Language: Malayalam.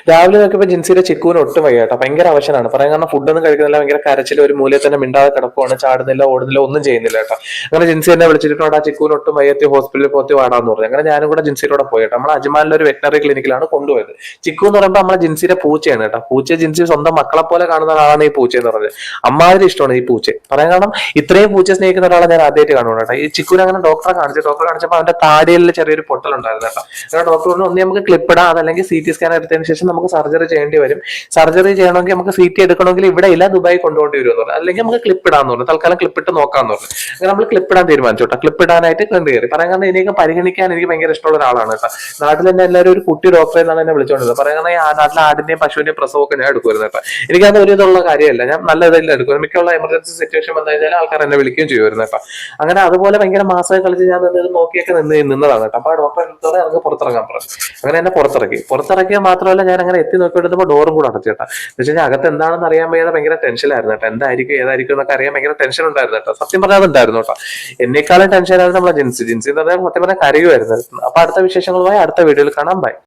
രാവിലെ നോക്കിയപ്പോൾ ജിൻസിയുടെ ചിക്കുവിന് ഒട്ടും വയ്യ കേട്ടോ. ഭയങ്കര അവശനാണ് പറയാൻ. കാരണം ഫുഡൊന്നും കഴിക്കുന്നില്ല, ഭയങ്കര കരച്ചിൽ, ഒരു മൂലയിൽ തന്നെ മിണ്ടാതെ കിടക്കുവാണ്, ചാടുന്നില്ല, ഓടുന്നില്ല, ഒന്നും ചെയ്യുന്നില്ല കേട്ടോ. അങ്ങനെ ജിൻസി എന്നെ വിളിച്ചിട്ടുണ്ട്, ആ ചിക്കുവിന് ഒട്ടും വയ്യത്തി ഹോസ്പിറ്റലിൽ പോത്തി വാടാന്ന് പറഞ്ഞു. അങ്ങനെ ഞാനും കൂടെ ജിൻസിയുടെ പോയി കേട്ടോ. നമ്മൾ അജ്മാലിലെ ഒരു വെറ്റനറി ക്ലിനിക്കിലാണ് കൊണ്ടുപോയത്. ചിക്കു എന്ന് പറയുമ്പോൾ നമ്മളെ ജിൻസിയുടെ പൂച്ചയാണ് കേട്ടോ. പൂച്ച ജിൻസി സ്വന്തം മക്കളെ പോലെ കാണുന്ന ഒരാളാണ് ഈ പൂച്ച എന്ന് പറഞ്ഞത്. അമ്മാതിരി ഇഷ്ടമാണ് ഈ പൂച്ച പറയാൻ. കാരണം ഇത്രയും പൂച്ച സ്നേഹിക്കുന്ന ഒരാളെ ഞാൻ ആദ്യമായിട്ട് കാണുന്നു കേട്ടോ. ഈ ചിക്കുവിനെ അങ്ങനെ ഡോക്ടറെ കാണിച്ചപ്പോൾ അവന്റെ താടിയിൽ ചെറിയൊരു പൊട്ടലുണ്ടായിരുന്നു കേട്ടോ. അങ്ങനെ ഡോക്ടർ പറഞ്ഞു, ഒന്ന് നമുക്ക് ക്ലിപ്പ് ഇടാം, അതല്ലെങ്കിൽ CT സ്കാൻ എടുത്തതിന് ശേഷം നമുക്ക് സർജറി ചെയ്യേണ്ടി വരും. സർജറി ചെയ്യണമെങ്കിൽ നമുക്ക് CT എടുക്കണമെങ്കിൽ ഇവിടെ ഇല്ല, ദുബായി കൊണ്ടുപോകേണ്ടി വരും എന്ന് പറഞ്ഞു. അല്ലെങ്കിൽ നമുക്ക് ക്ലിപ്പ് ഇടാന്ന് പറഞ്ഞു, തൽക്കാലം ക്ലിപ്പ് ഇട്ട് നോക്കാന്ന് പറഞ്ഞു. അങ്ങനെ നമ്മൾ ക്ലിപ്പ് ഇടാൻ തീരുമാനിച്ചു കേട്ടോ. ക്ലിപ്പ് ഇടാനായിട്ട് കണ്ടു കയറി പറയാൻ. കാരണം എനിക്ക് പരിഗണിക്കാൻ എനിക്ക് ഭയങ്കര ഇഷ്ടമുള്ള ഒരാളാണ് കേട്ടോ. നാട്ടിൽ തന്നെ എല്ലാവരും ഒരു കുട്ടി ഡോക്ടറെ എന്നാണ് എന്നെ വിളിച്ചുകൊണ്ടിരുന്നത്. പറയാൻ കാരണം ആ നാട്ടിലെ ആടിന്റെയും പശുവിന്റെയും പ്രസവമൊക്കെ ഞാൻ എടുക്കുമായിരുന്നു കേട്ടോ. എനിക്കത് ഒരു ഇതുള്ള കാര്യമല്ല, ഞാൻ നല്ല ഇതെല്ലാം എടുക്കും. മിക്കുള്ള എമർജൻസി സിറ്റുവേഷൻ വന്നു കഴിഞ്ഞാൽ ആൾക്കാർ എന്നെ വിളിക്കുകയും ചെയ്യുമായിരുന്നു കേട്ടോ. അങ്ങനെ അതുപോലെ ഭയങ്കര മാസമായി കളിച്ച് ഞാൻ നോക്കിയൊക്കെ നിന്നതാണ് കേട്ടോ. അപ്പൊ ആ ഡോക്ടറെ എടുത്തോടെ നമുക്ക് പുറത്തിറങ്ങാൻ പറഞ്ഞു. അങ്ങനെ എന്നെ പുറത്തിറക്കിയാൽ മാത്രമല്ല, ഞാൻ അങ്ങനെ എത്തി നോക്കിയെടുത്തപ്പോൾ ഡോറും കൂടെ അടച്ചു കേട്ടോ. എന്ന് വെച്ച് കഴിഞ്ഞാൽ അകത്ത് എന്താണെന്ന് അറിയാൻ വയ്യാതെ ഭയങ്കര ടെൻഷനായിരുന്നു കേട്ടോ. എന്തായിരിക്കും ഏതായിരിക്കും എന്നൊക്കെ അറിയാൻ ഭയങ്കര ടെൻഷൻ ഉണ്ടായിരുന്നു കേട്ടോ. സത്യം പറഞ്ഞാൽ ഉണ്ടായിരുന്നു കേട്ടോ. എന്നെക്കാളും ടെൻഷനായിരുന്നു നമ്മളെ ജിൻസി എന്ന് പറഞ്ഞാൽ സത്യം പറഞ്ഞാൽ കരയുമായിരുന്നു. അപ്പൊ അടുത്ത വിശേഷങ്ങളുമായി അടുത്ത വീഡിയോയിൽ കാണാം. ബൈ.